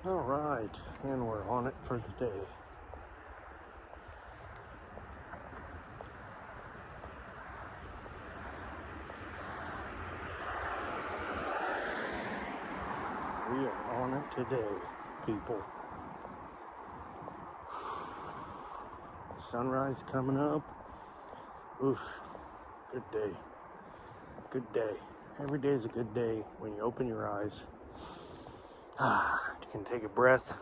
All right, and we're on it for the day. We are on it today, people. Sunrise coming up. Oof, good day. Good day. Every day is a good day when you open your eyes. You can take a breath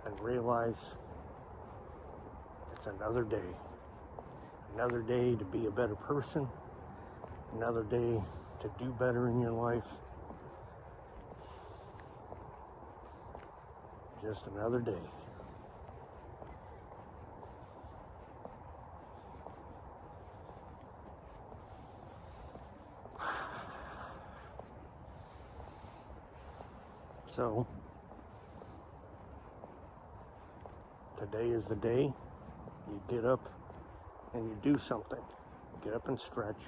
and realize it's another day. Another day to be a better person. Another day to do better in your life. Just another day. So, today is the day you get up and you do something. Get up and stretch.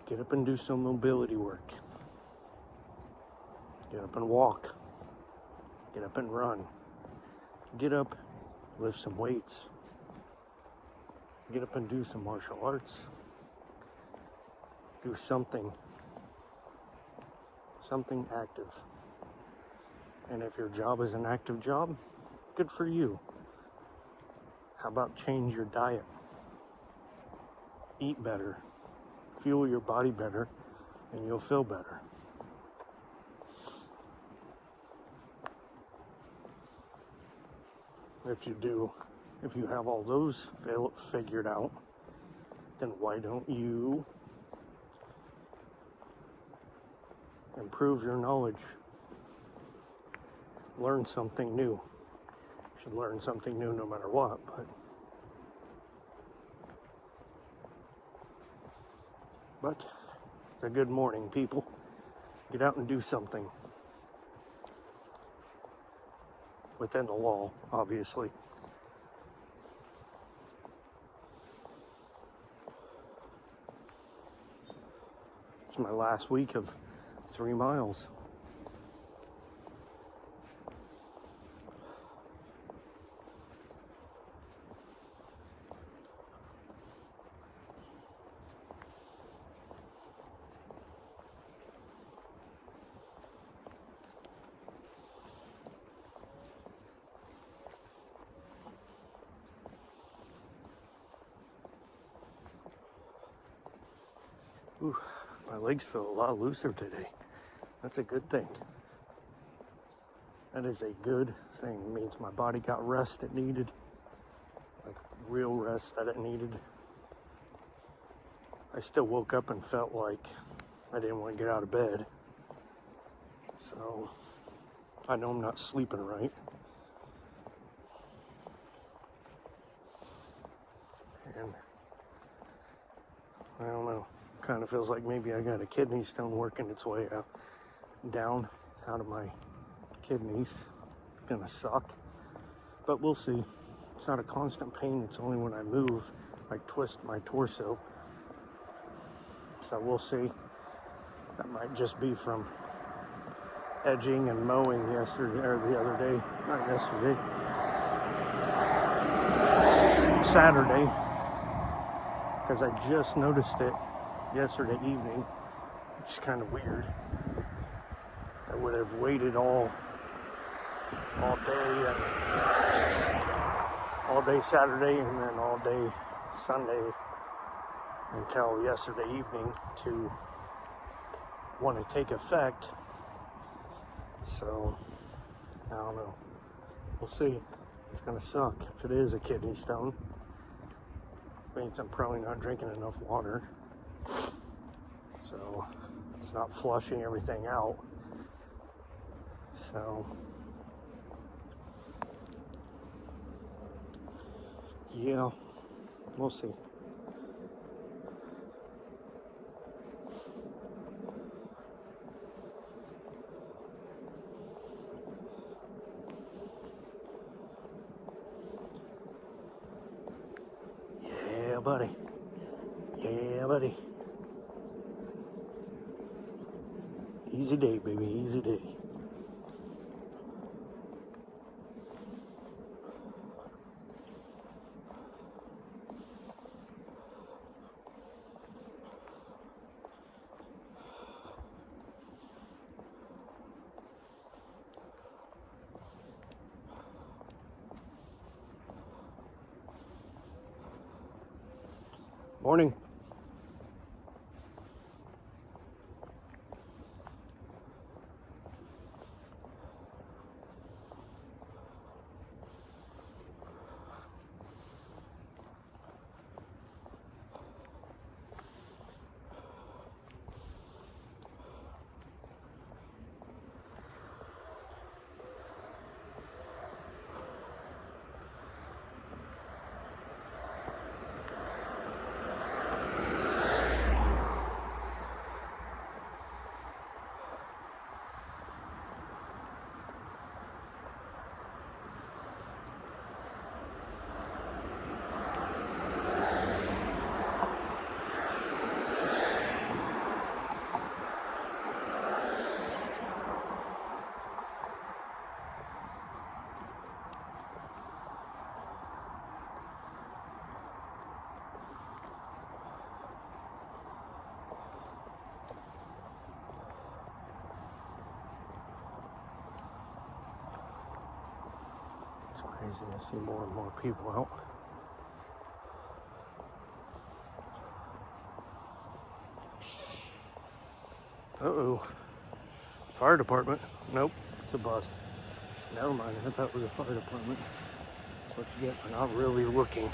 Get up and do some mobility work. Get up and walk. Get up and run. Get up, lift some weights. Get up and do some martial arts. Do something active. And if your job is an active job, good for you. How about change your diet? Eat better. Fuel your body better, and you'll feel better. If you have all those figured out, then why don't you improve your knowledge? Learn something new. You should learn something new no matter what, but it's a good morning, people. Get out and do something. Within the law, obviously. It's my last week of 3 miles. Ooh, my legs feel a lot looser today. That's a good thing. That is a good thing. It means my body got rest it needed. Like real rest that it needed. I still woke up and felt like I didn't want to get out of bed. So I know I'm not sleeping right. And I don't know. Kind of feels like maybe I got a kidney stone working its way down out of my kidneys. It's gonna suck, but we'll see. It's not a constant pain. It's only when I move, like twist my torso. So we'll see. That might just be from edging and mowing yesterday or the other day. Not yesterday. Saturday, because I just noticed it yesterday evening, which is kind of weird. I would have waited all day Saturday and then all day Sunday until yesterday evening to want to take effect. So I don't know. We'll see. It's gonna suck. If it is a kidney stone, it means I'm probably not drinking enough water. So it's not flushing everything out. So yeah, we'll see. Yeah, buddy. Yeah, buddy. Easy day, baby, easy day. Morning. It's crazy to see more and more people out. Uh-oh. Fire department. Nope, it's a bus. Never mind, I thought it was a fire department. That's what you get for not really looking.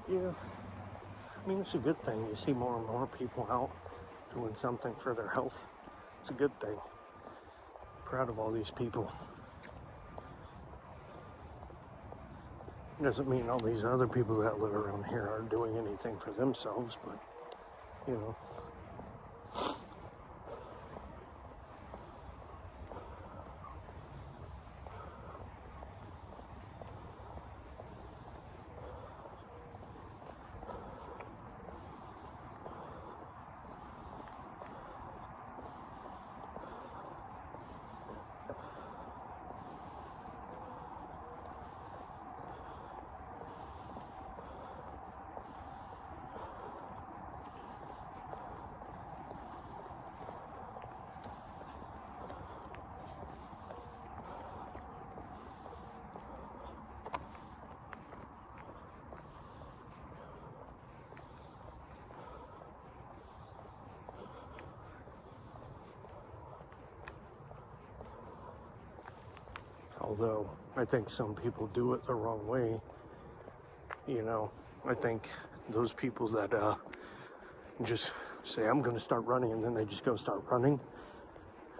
Yeah, I mean, it's a good thing. You see more and more people out doing something for their health. It's a good thing. Proud of all these people. Doesn't mean all these other people that live around here aren't doing anything for themselves, but, you know. Although I think some people do it the wrong way. You know, I think those people that just say, I'm going to start running, and then they just go start running,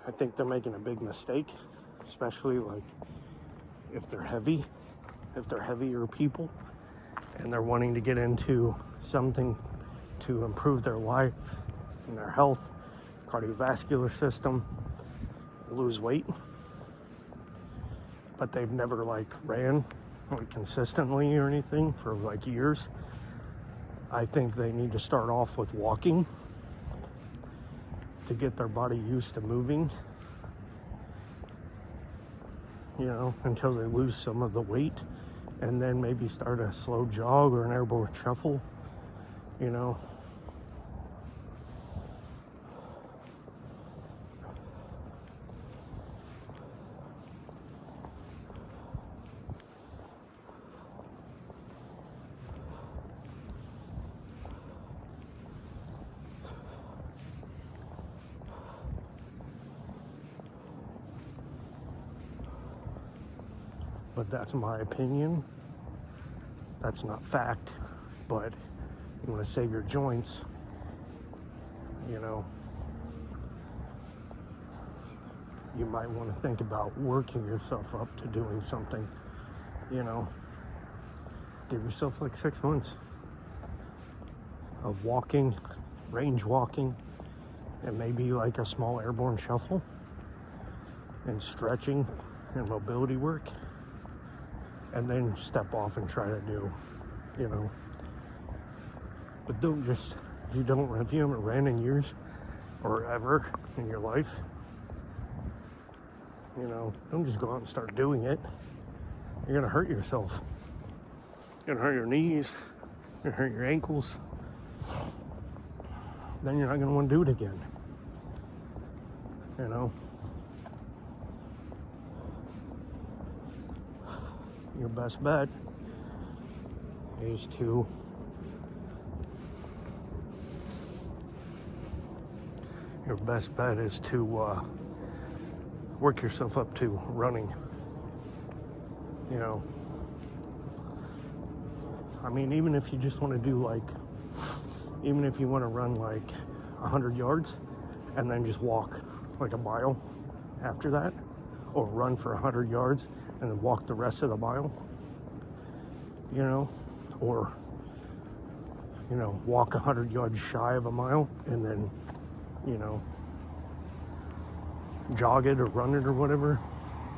I think they're making a big mistake, especially like if they're heavy, if they're heavier people, and they're wanting to get into something to improve their life and their health, cardiovascular system, lose weight. But they've never like ran like consistently or anything for like years. I think they need to start off with walking to get their body used to moving, you know, until they lose some of the weight, and then maybe start a slow jog or an airborne shuffle, you know. But that's my opinion. That's not fact. But you want to save your joints, you know, you might want to think about working yourself up to doing something, you know. Give yourself like 6 months. of walking, range walking, and maybe like a small airborne shuffle, and stretching and mobility work, and then step off and try to do, you know. But don't just, if you haven't ran in years or ever in your life, you know, don't just go out and start doing it. You're gonna hurt yourself. You're gonna hurt your knees, you're gonna hurt your ankles. Then you're not gonna want to do it again. You know? Your best bet is to work yourself up to running. You know, I mean, even if you just want to do even if you want to run like 100 yards and then just walk like a mile after that, or run for 100 yards and then walk the rest of the mile, you know, or, you know, walk 100 yards shy of a mile and then, you know, jog it or run it or whatever.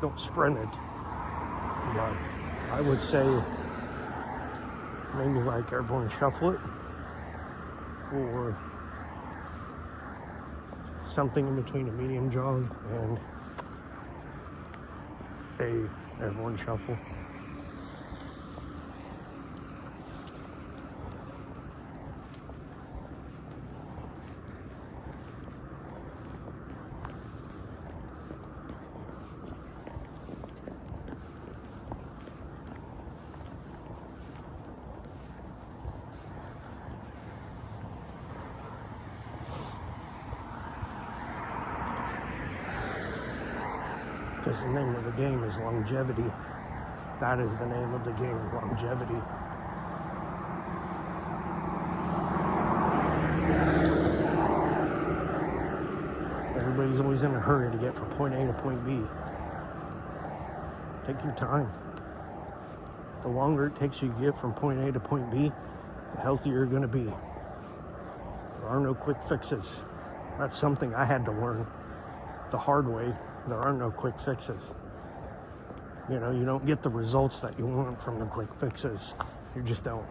Don't sprint it. But I would say maybe like airborne shuffle it, or something in between a medium jog and a airborne shuffle. Because the name of the game is longevity. That is the name of the game, longevity. Everybody's always in a hurry to get from point A to point B. Take your time. The longer it takes you to get from point A to point B, the healthier you're going to be. There are no quick fixes. That's something I had to learn the hard way. There are no quick fixes. You know, you don't get the results that you want from the quick fixes. You just don't.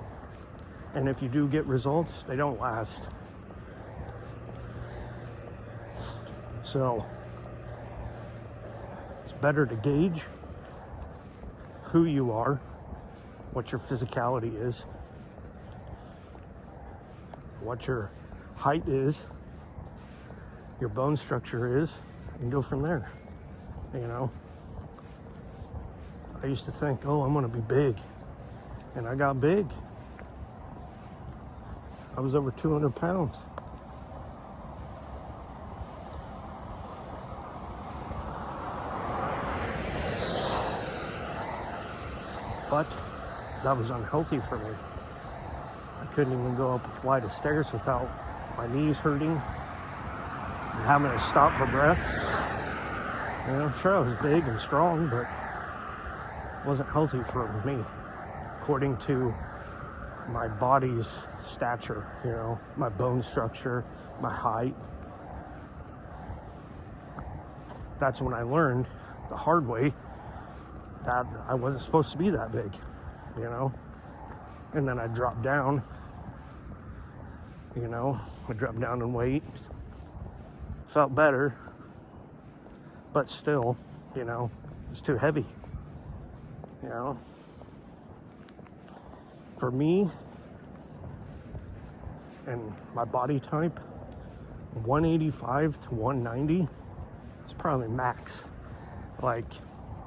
And if you do get results, they don't last. So it's better to gauge who you are, what your physicality is, what your height is, your bone structure is, and go from there. You know, I used to think, oh, I'm gonna be big, and I got big. I was over 200 pounds. But that was unhealthy for me. I couldn't even go up a flight of stairs without my knees hurting and having to stop for breath. You know, sure, I was big and strong, but it wasn't healthy for me, according to my body's stature, you know, my bone structure, my height. That's when I learned the hard way that I wasn't supposed to be that big, you know. And then I dropped down, you know, I dropped down in weight, felt better, but still, you know, it's too heavy, you know. For me and my body type, 185 to 190 is probably max. Like,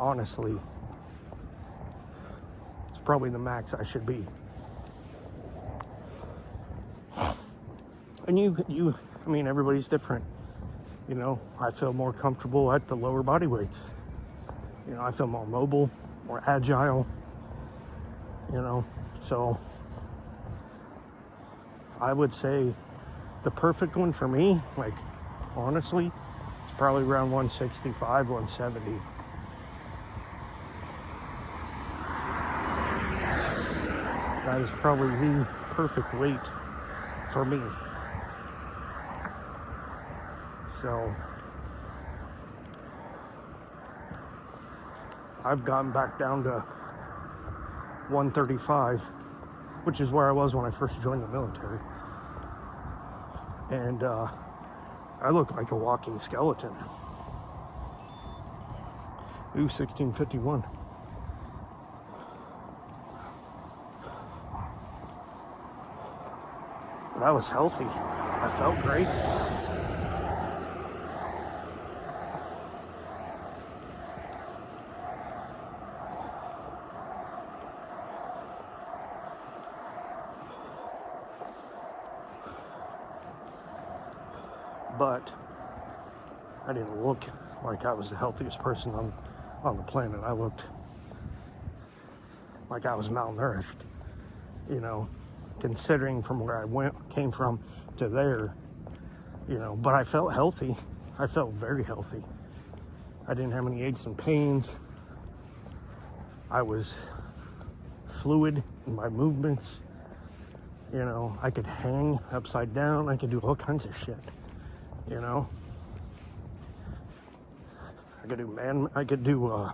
honestly, it's probably the max I should be. And I mean, everybody's different. You know, I feel more comfortable at the lower body weights. You know, I feel more mobile, more agile, you know. So I would say the perfect one for me, like, honestly, is probably around 165, 170. That is probably the perfect weight for me. So I've gotten back down to 135, which is where I was when I first joined the military. And I look like a walking skeleton. Ooh, 1651. But I was healthy. I felt great. But I didn't look like I was the healthiest person on the planet. I looked like I was malnourished, you know, considering from where I came from to there, you know, but I felt healthy. I felt very healthy. I didn't have any aches and pains. I was fluid in my movements. You know, I could hang upside down. I could do all kinds of shit. You know, I could do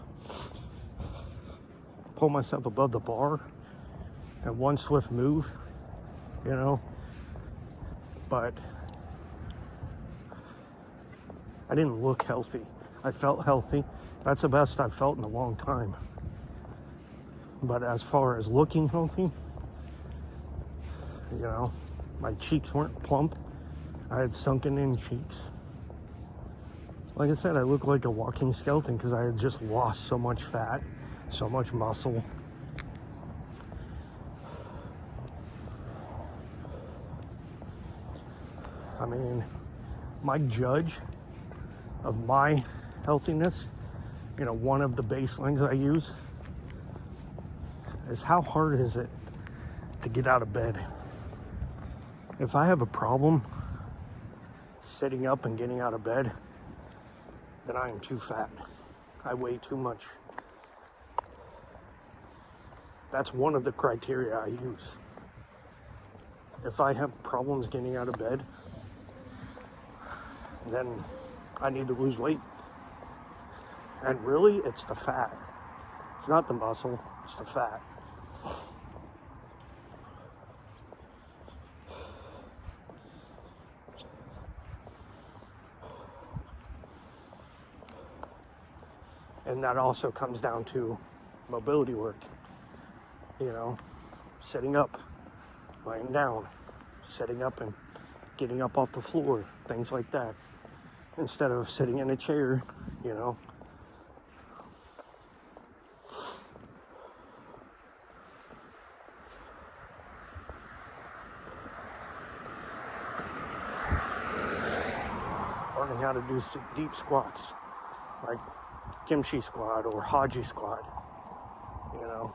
pull myself above the bar in one swift move, you know, but I didn't look healthy. I felt healthy. That's the best I've felt in a long time. But as far as looking healthy, you know, my cheeks weren't plump. I had sunken in cheeks. Like I said, I looked like a walking skeleton because I had just lost so much fat, so much muscle. I mean, my judge of my healthiness, you know, one of the baselines I use is how hard is it to get out of bed? If I have a problem sitting up and getting out of bed, then I am too fat. I weigh too much. That's one of the criteria I use. If I have problems getting out of bed, then I need to lose weight. And really, it's the fat. It's not the muscle, it's the fat. And that also comes down to mobility work. You know, sitting up, lying down, sitting up and getting up off the floor, things like that. Instead of sitting in a chair, you know. Learning how to do deep squats, like kimchi squat or haji squat, you know.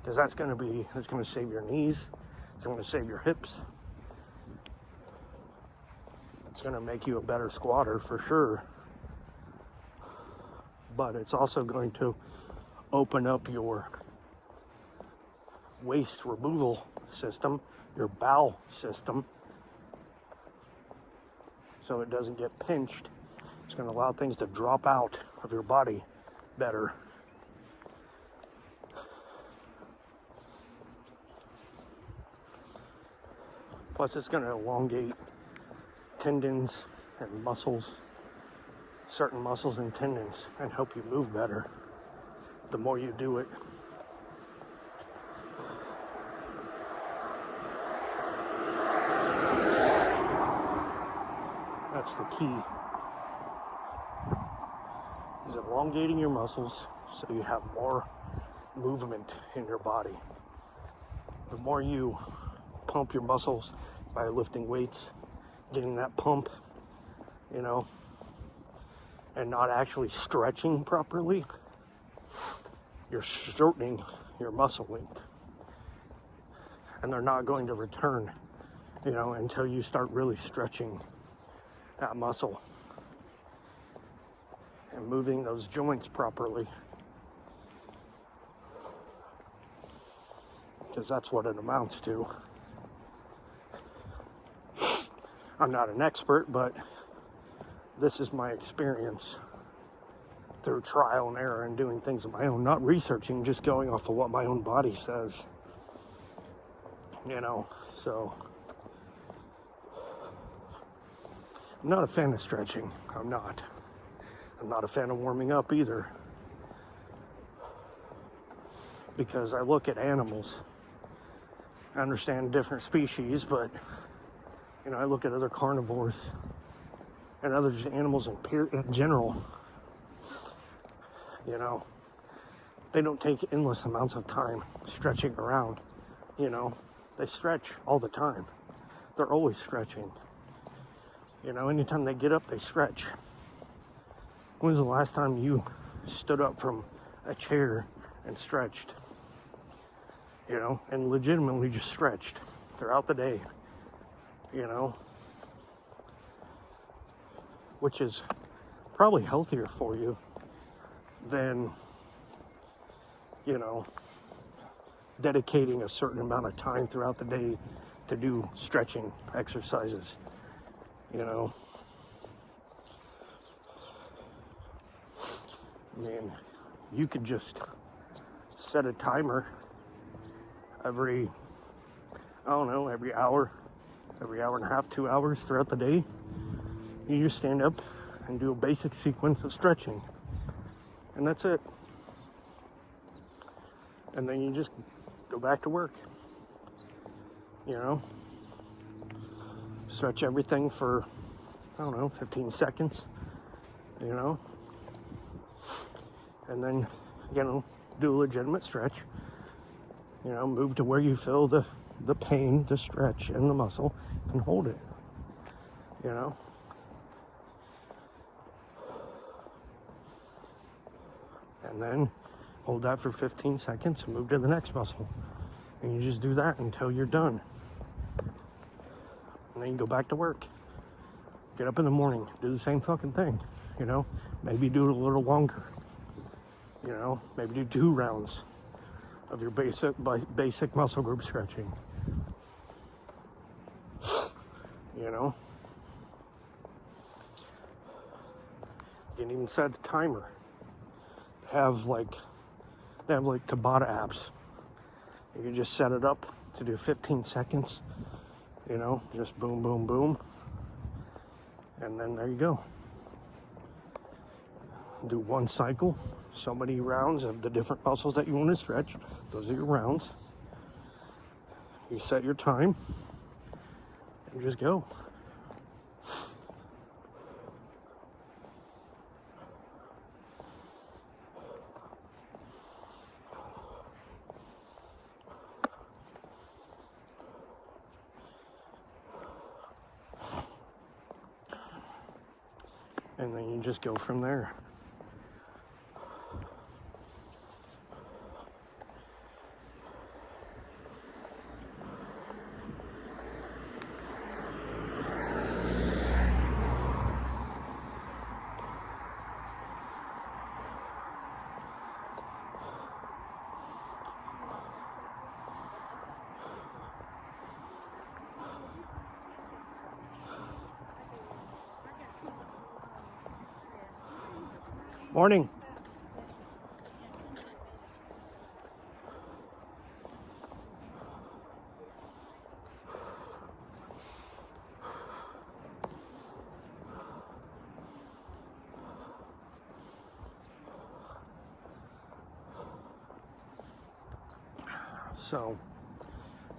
Because that's going to save your knees, it's going to save your hips, it's going to make you a better squatter for sure, but it's also going to open up your waste removal system, your bowel system, so it doesn't get pinched. It's going to allow things to drop out of your body better. Plus, it's going to elongate tendons and muscles, certain muscles and tendons, and help you move better the more you do it. That's the key, is elongating your muscles so you have more movement in your body. The more you pump your muscles by lifting weights, getting that pump, you know, and not actually stretching properly, you're shortening your muscle length. And they're not going to return, you know, until you start really stretching that muscle and moving those joints properly. because that's what it amounts to. I'm not an expert, but this is my experience through trial and error and doing things of my own, not researching, just going off of what my own body says. So I'm not a fan of stretching. I'm not a fan of warming up either. Because I look at animals. I understand different species, but I look at other carnivores and other animals in general. They don't take endless amounts of time stretching around. They stretch all the time. They're always stretching. Anytime they get up, they stretch. When's the last time you stood up from a chair and stretched? And legitimately just stretched throughout the day, which is probably healthier for you than, dedicating a certain amount of time throughout the day to do stretching exercises, you could just set a timer every hour and a half, 2 hours throughout the day. You just stand up and do a basic sequence of stretching, and that's it. And then you just go back to work. Stretch everything for 15 seconds, and then do a legitimate stretch. Move to where you feel the pain, the stretch in the muscle, and hold it. And then hold that for 15 seconds and move to the next muscle. And you just do that until you're done. And then you go back to work. Get up in the morning, do the same fucking thing. Maybe do it a little longer. Maybe do 2 rounds of your basic muscle group stretching. You can even set a timer. They have Tabata apps. You can just set it up to do 15 seconds. Just boom, boom, boom. And then there you go. Do 1 cycle, so many rounds of the different muscles that you want to stretch. Those are your rounds. You set your time and just go. And then you just go from there. Morning. So,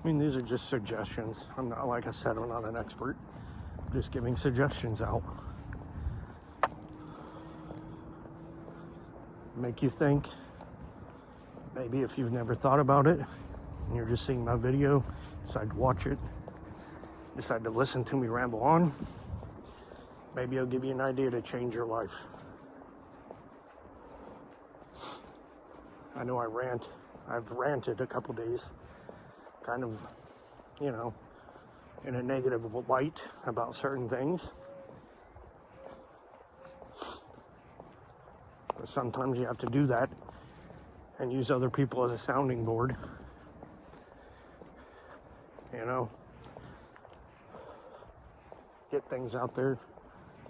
these are just suggestions. I'm not, like I said, I'm not an expert. I'm just giving suggestions out. Make you think. Maybe if you've never thought about it and you're just seeing my video, decide to watch it, decide to listen to me ramble on, maybe I'll give you an idea to change your life. I know I've ranted a couple days, kind of, in a negative light about certain things. But sometimes you have to do that and use other people as a sounding board. you know? Get things out there,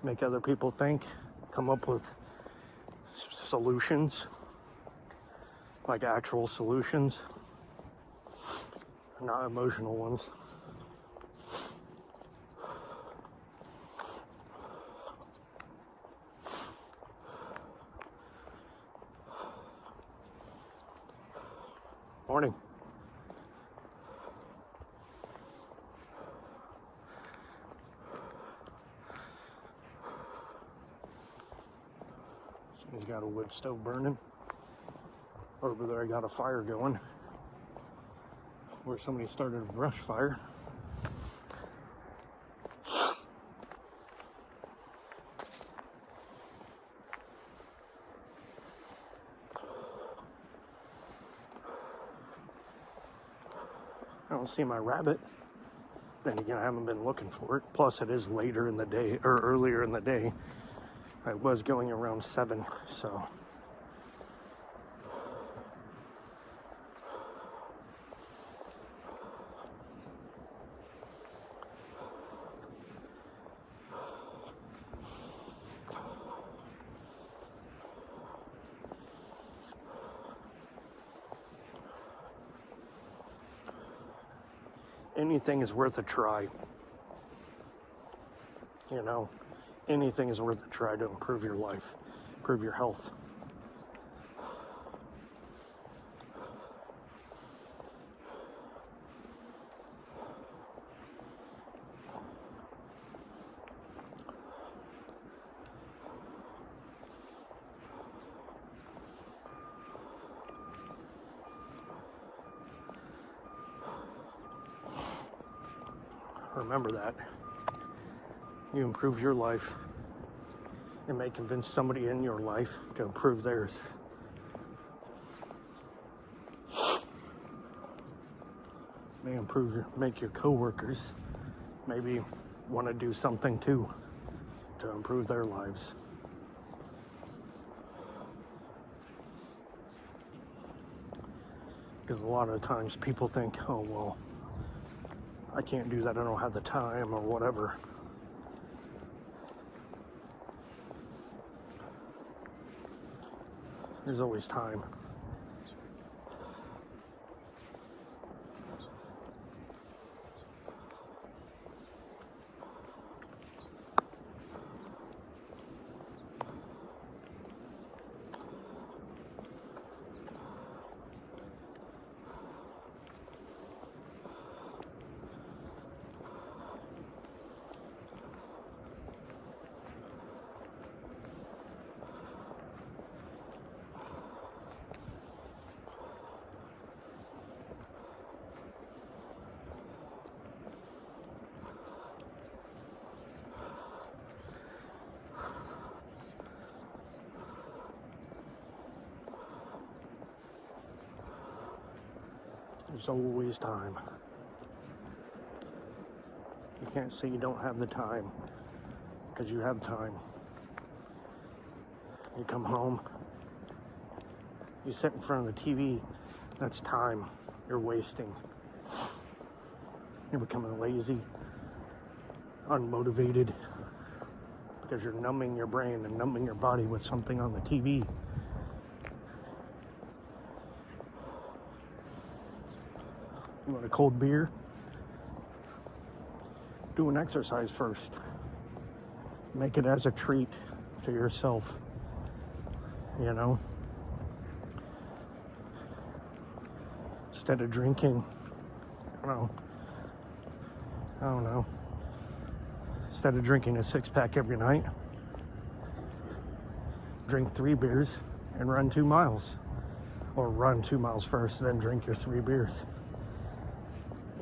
make other people think, come up with solutions, like actual solutions, not emotional ones. Morning. He's got a wood stove burning. Over there I got a fire going where somebody started a brush fire. I don't see my rabbit. Then again, I haven't been looking for it. Plus it is later in the day, or earlier in the day. I was going around 7, so. Anything is worth a try. You know, anything is worth a try to improve your life, improve your health. Remember that. You improve your life, and may convince somebody in your life to improve theirs. May make your coworkers maybe want to do something too to improve their lives. Because a lot of times people think, oh, well, I can't do that, I don't have the time or whatever. There's always time. There's always time. You can't say you don't have the time, because you have time. You come home, you sit in front of the TV, that's time you're wasting. You're becoming lazy, unmotivated, because you're numbing your brain and numbing your body with something on the TV. You want a cold beer? Do an exercise first. Make it as a treat to yourself, you know? Instead of drinking, I don't know. Instead of drinking a 6-pack every night, drink 3 beers and run 2 miles. Or run 2 miles first, then drink your 3 beers.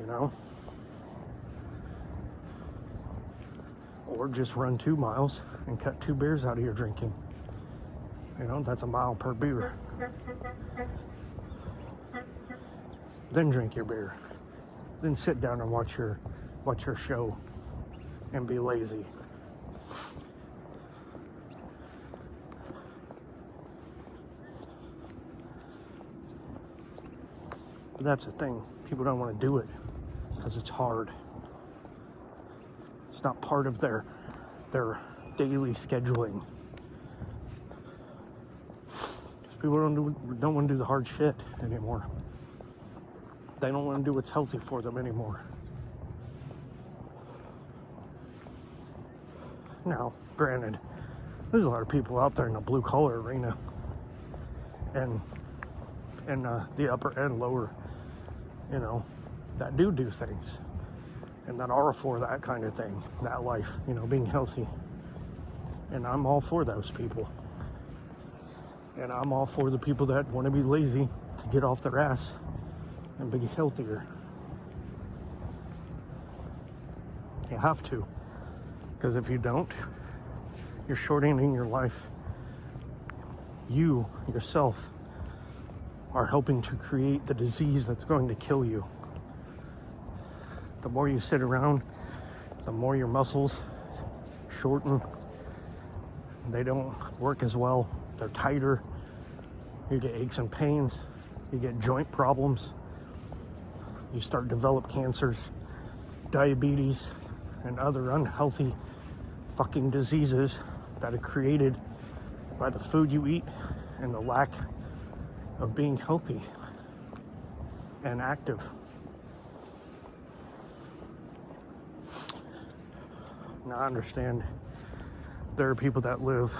You know? Or just run 2 miles and cut 2 beers out of your drinking. You know, that's a mile per beer. Then drink your beer. Then sit down and watch your show and be lazy. But that's the thing. People don't want to do it. because it's hard. It's not part of their daily scheduling. People don't want to do the hard shit anymore. They don't want to do what's healthy for them anymore. Now, granted, there's a lot of people out there in the blue collar arena and the upper and lower, that do things and that are for that kind of thing, that life, being healthy. And I'm all for those people. And I'm all for the people that want to be lazy to get off their ass and be healthier. You have to. Because if you don't, you're shortening your life. You, yourself, are helping to create the disease that's going to kill you. The more you sit around, the more your muscles shorten. They don't work as well. They're tighter. You get aches and pains. You get joint problems. You start to develop cancers, diabetes, and other unhealthy fucking diseases that are created by the food you eat and the lack of being healthy and active. Now I understand there are people that live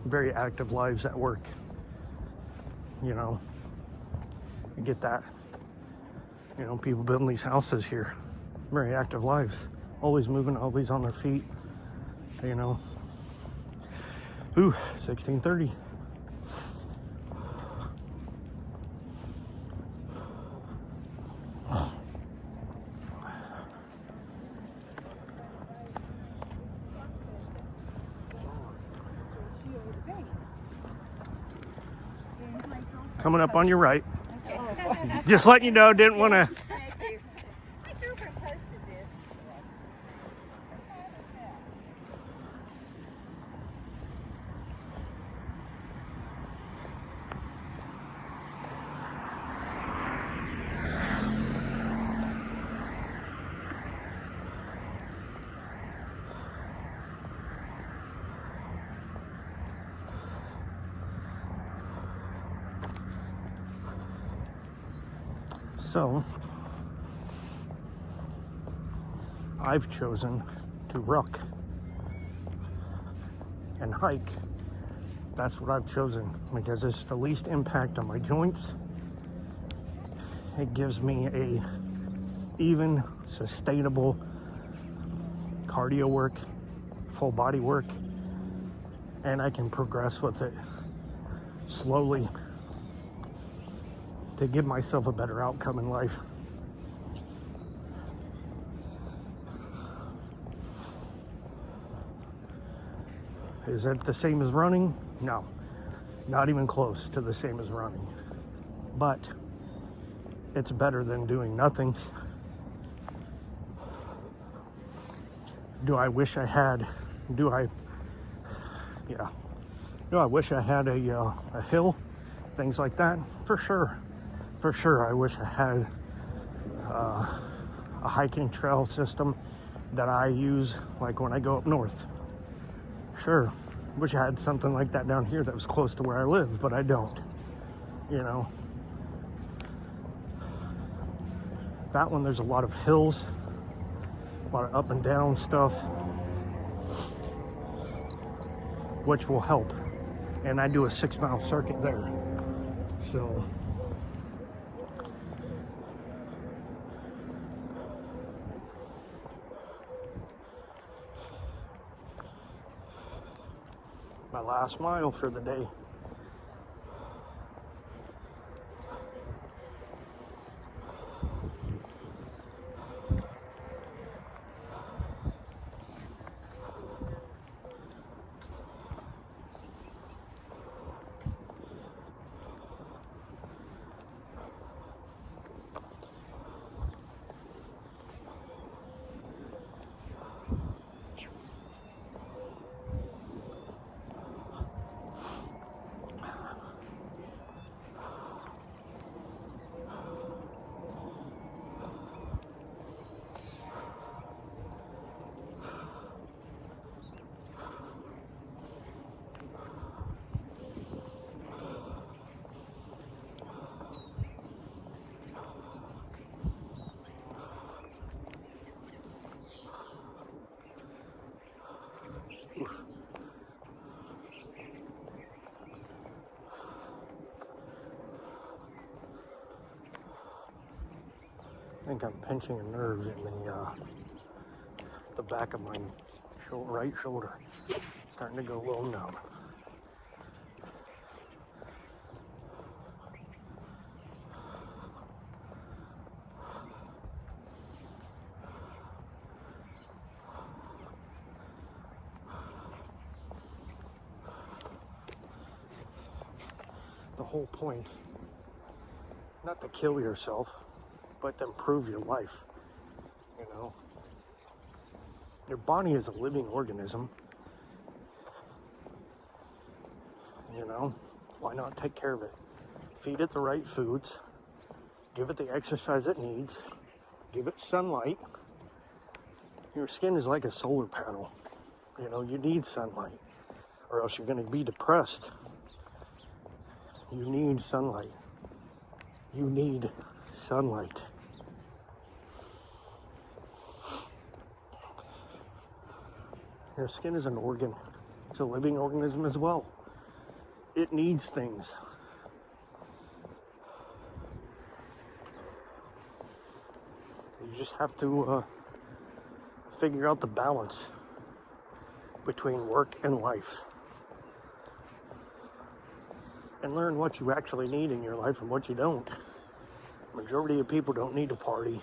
very active lives at work. You get that. People building these houses here, very active lives, always moving, always on their feet. Ooh, 16:30. Coming up on your right. Just letting you know, didn't want to. So, I've chosen to ruck and hike. That's what I've chosen because it's the least impact on my joints. It gives me a even, sustainable cardio work, full body work, and I can progress with it slowly to give myself a better outcome in life. Is it the same as running? No, not even close to the same as running. But it's better than doing nothing. Do I wish I had a hill, things like that? For sure, I wish I had a hiking trail system that I use like when I go up north. Sure, wish I had something like that down here that was close to where I live, but I don't. That one, there's a lot of hills, a lot of up and down stuff, which will help. And I do a 6-mile circuit there. So my last mile for the day. think I'm pinching a nerve in the back of my right shoulder. It's starting to go a little numb. The whole point, not to kill yourself, but to improve your life, you know. Your body is a living organism, you know. Why not take care of it? Feed it the right foods, give it the exercise it needs, give it sunlight. Your skin is like a solar panel, you know. You need sunlight, or else you're going to be depressed. You need sunlight. You need sunlight. Your skin is an organ. It's a living organism as well. It needs things. You just have to figure out the balance between work and life. And learn what you actually need in your life and what you don't. Majority of people don't need to party.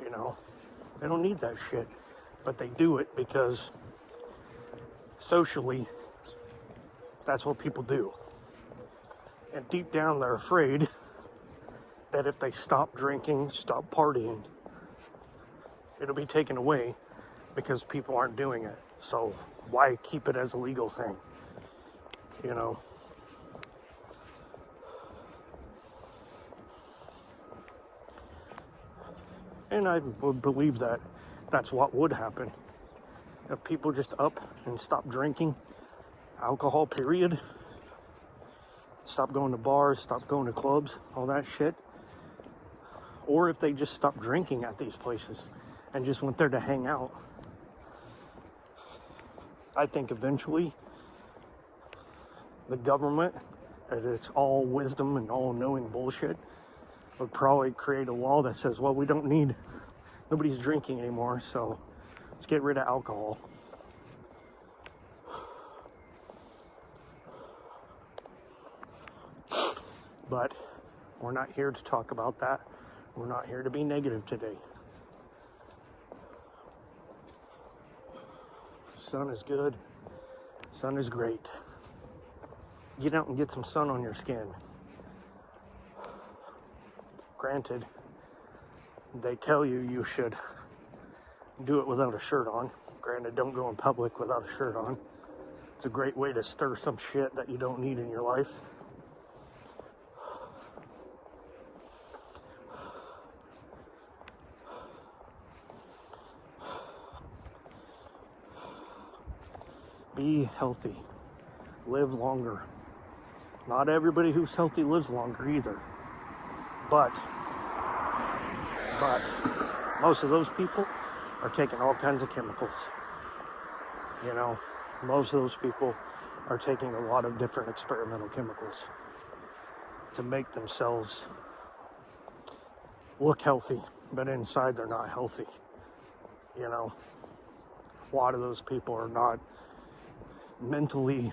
You know, they don't need that shit. But they do it because socially, that's what people do. And deep down, they're afraid that if they stop drinking, stop partying, it'll be taken away because people aren't doing it. So why keep it as a legal thing? You know? And I would believe that that's what would happen if people just up and stop drinking alcohol, period. Stop going to bars, stop going to clubs, all that shit. Or if they just stop drinking at these places and just went there to hang out. I think eventually the government, and it's all wisdom and all knowing bullshit, would probably create a law that says, well, we don't need, nobody's drinking anymore, so let's get rid of alcohol. But we're not here to talk about that. We're not here to be negative today. Sun is good. Sun is great. Get out and get some sun on your skin. Granted, they tell you you should do it without a shirt on. Granted, don't go in public without a shirt on. It's a great way to stir some shit that you don't need in your life. Be healthy. Live longer. Not everybody who's healthy lives longer either. But most of those people are taking all kinds of chemicals. You know, most of those people are taking a lot of different experimental chemicals to make themselves look healthy, but inside they're not healthy. You know, a lot of those people are not mentally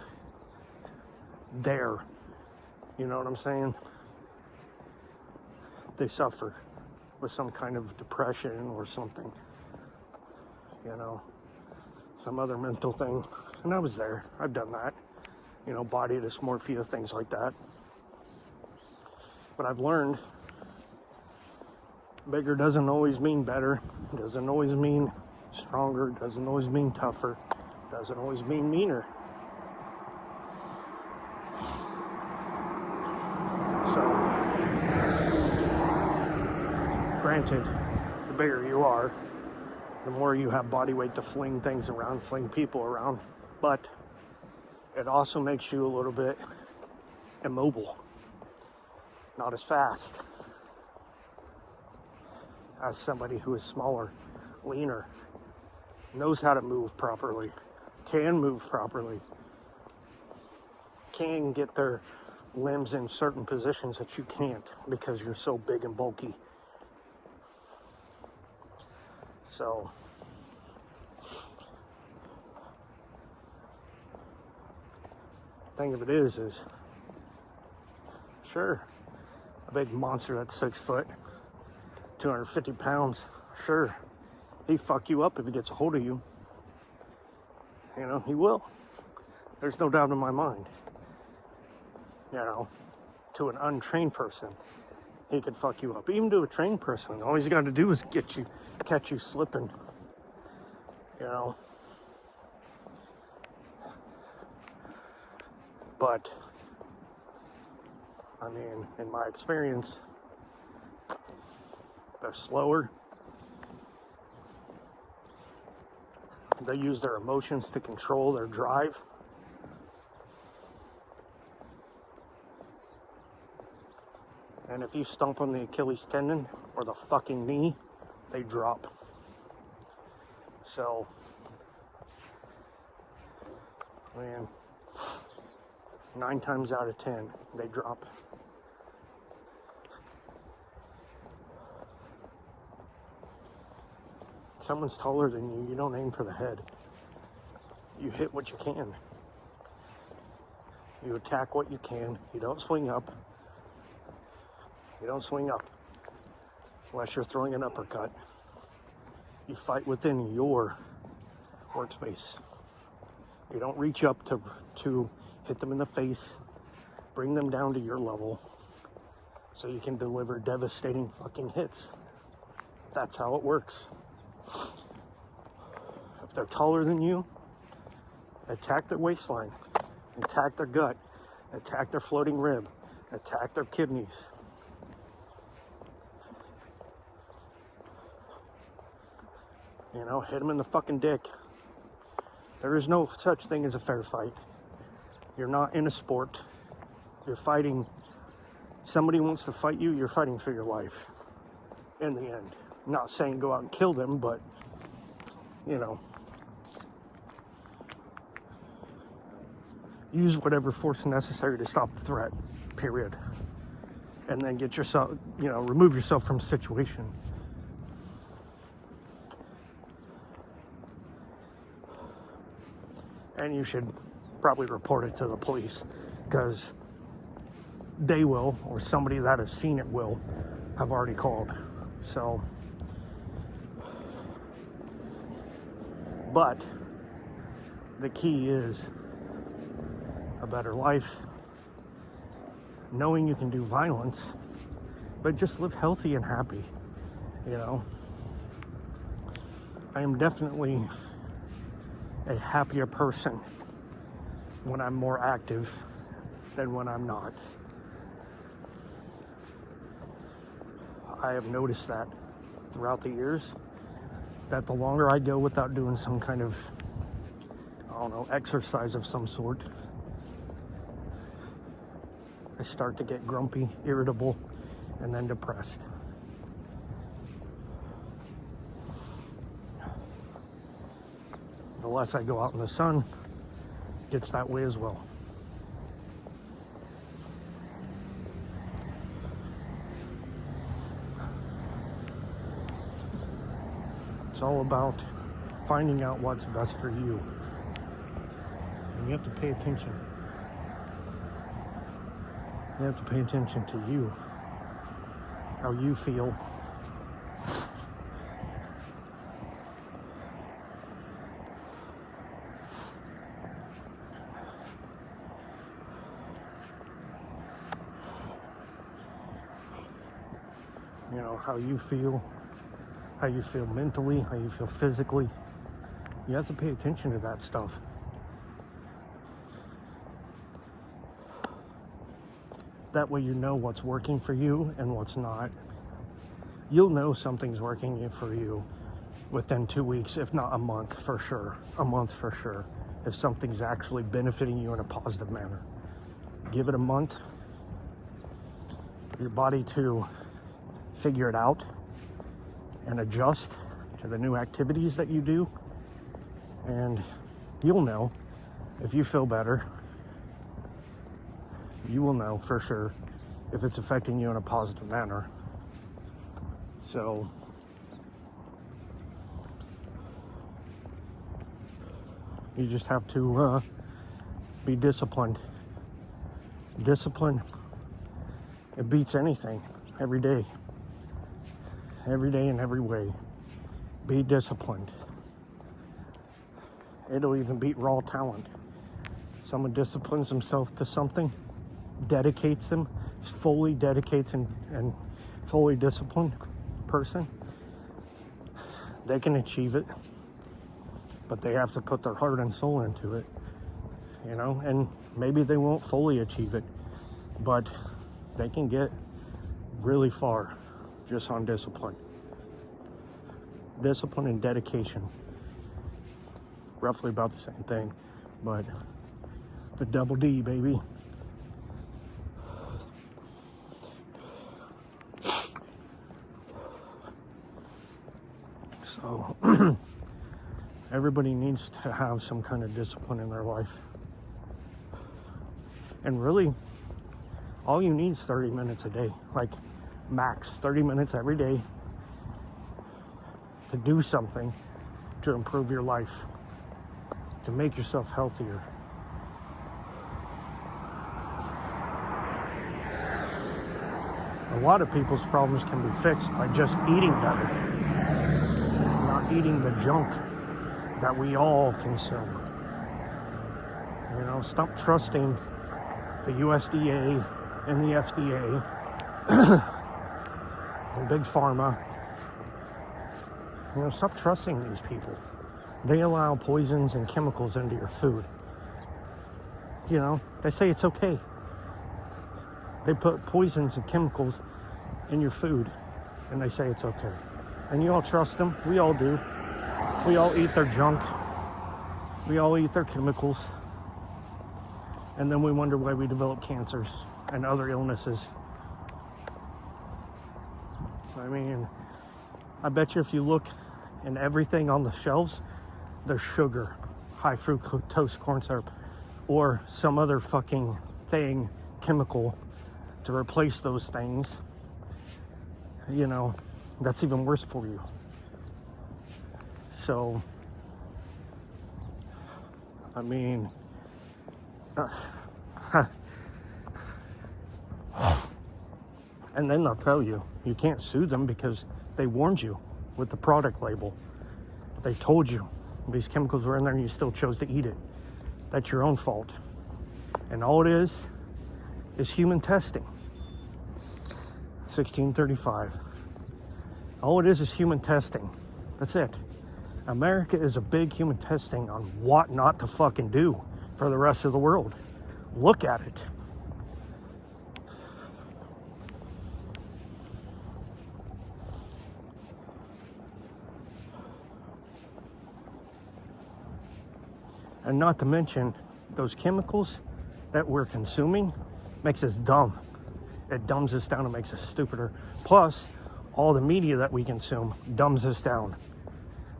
there. You know what I'm saying? They suffer with some kind of depression or something, you know, some other mental thing. And I was there. I've done that, you know, body dysmorphia, things like that. But I've learned bigger doesn't always mean better, doesn't always mean stronger, doesn't always mean tougher, doesn't always mean meaner. Granted, the bigger you are, the more you have body weight to fling things around, fling people around, but it also makes you a little bit immobile, not as fast as somebody who is smaller, leaner, knows how to move properly, can move properly, can get their limbs in certain positions that you can't because you're so big and bulky. So, thing of it is sure, a big monster that's 6 foot, 250 pounds, sure, he'd fuck you up if he gets a hold of you. You know, he will. There's no doubt in my mind. You know, to an untrained person, he could fuck you up. Even to a trained person, all he's got to do is catch you slipping. You know. But, I mean, in my experience, they're slower. They use their emotions to control their drive. And if you stomp on the Achilles tendon or the fucking knee, they drop. So, man, 9 times out of 10, they drop. Someone's taller than you, you don't aim for the head. You hit what you can. You attack what you can. You don't swing up. You don't swing up unless you're throwing an uppercut. You fight within your workspace. You don't reach up to hit them in the face, bring them down to your level so you can deliver devastating fucking hits. That's how it works. If they're taller than you, attack their waistline, attack their gut, attack their floating rib, attack their kidneys. You know, hit them in the fucking dick. There is no such thing as a fair fight. You're not in a sport. You're fighting. Somebody wants to fight you, you're fighting for your life. In the end. I'm not saying go out and kill them, but, you know, use whatever force necessary to stop the threat, period. And then get yourself, you know, remove yourself from the situation. And you should probably report it to the police, because they will, or somebody that has seen it will, have already called. So, but the key is a better life, knowing you can do violence, but just live healthy and happy, you know. I am definitely a happier person when I'm more active than when I'm not. I have noticed that throughout the years, that the longer I go without doing some kind of, I don't know, exercise of some sort, I start to get grumpy, irritable, and then depressed. The less I go out in the sun, gets that way as well. It's all about finding out what's best for you. And you have to pay attention. You have to pay attention to you, how you feel. You know, how you feel mentally, how you feel physically. You have to pay attention to that stuff. That way you know what's working for you and what's not. You'll know something's working for you within 2 weeks, if not a month for sure. A month for sure, if something's actually benefiting you in a positive manner. Give it a month for your body to figure it out and adjust to the new activities that you do, and you'll know. If you feel better, you will know for sure if it's affecting you in a positive manner. So You just have to be disciplined. Discipline, it beats anything every day. Every day in every way. Be disciplined. It'll even beat raw talent. Someone disciplines himself to something, dedicates him, fully dedicates and fully disciplined person, they can achieve it, but they have to put their heart and soul into it, you know, and maybe they won't fully achieve it, but they can get really far just on discipline. Discipline and dedication, roughly about the same thing, but the double D, baby. So everybody needs to have some kind of discipline in their life. And really, all you need is 30 minutes a day, like max 30 minutes every day to do something to improve your life, to make yourself healthier. A lot of people's problems can be fixed by just eating better, not eating the junk that we all consume. You know, stop trusting the USDA and the FDA and Big Pharma. You know, stop trusting these people. They allow poisons and chemicals into your food. You know, they say it's okay. They put poisons and chemicals in your food, and they say it's okay. And you all trust them. We all do. We all eat their junk. We all eat their chemicals. And then we wonder why we develop cancers and other illnesses. I mean, I bet you if you look in everything on the shelves, there's sugar, high fructose corn syrup, or some other fucking thing, chemical, to replace those things. You know, that's even worse for you. So, I mean, and then they'll tell you, you can't sue them because they warned you with the product label. They told you these chemicals were in there and you still chose to eat it. That's your own fault. And all it is human testing. 1635. All it is human testing. That's it. America is a big human testing on what not to fucking do for the rest of the world. Look at it. And not to mention, those chemicals that we're consuming makes us dumb. It dumbs us down and makes us stupider. Plus, all the media that we consume dumbs us down.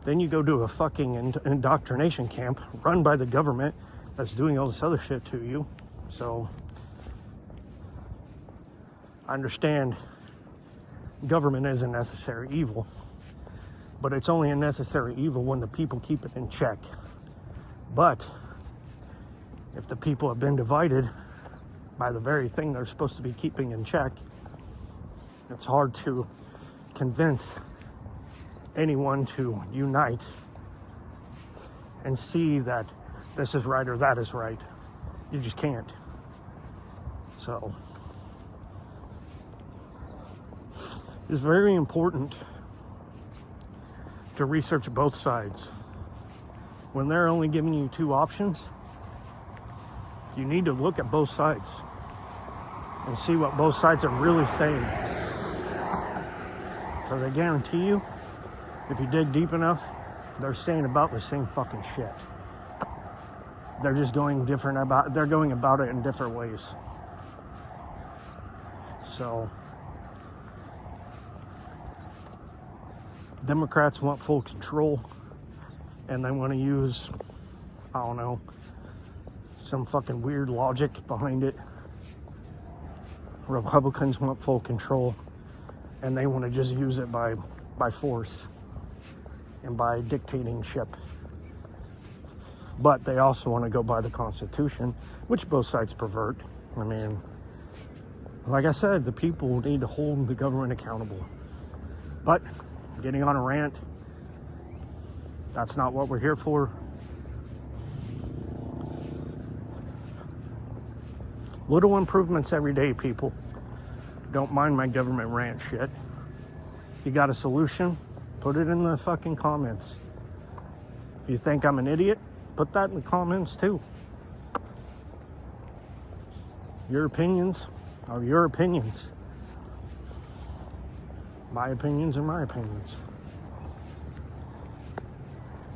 Then you go to a fucking indoctrination camp run by the government that's doing all this other shit to you. So, I understand government is a necessary evil, but it's only a necessary evil when the people keep it in check. But if the people have been divided by the very thing they're supposed to be keeping in check, it's hard to convince anyone to unite and see that this is right or that is right. You just can't. So, it's very important to research both sides. When they're only giving you two options, you need to look at both sides and see what both sides are really saying. Because I guarantee you, if you dig deep enough, they're saying about the same fucking shit. They're just going they're going about it in different ways. So, Democrats want full control, and they want to use, I don't know, some fucking weird logic behind it. Republicans want full control, and they want to just use it by force and by dictating ship. but they also want to go by the Constitution, which both sides pervert. I mean, like I said, the people need to hold the government accountable. But getting on a rant, that's not what we're here for. Little improvements every day, people. Don't mind my government rant shit. If you got a solution, put it in the fucking comments. If you think I'm an idiot, put that in the comments too. Your opinions are your opinions. My opinions are my opinions.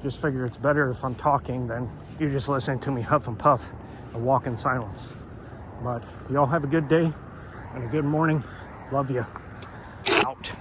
Just figure it's better if I'm talking than you just listening to me huff and puff and walk in silence. But y'all have a good day and a good morning. Love you. Out.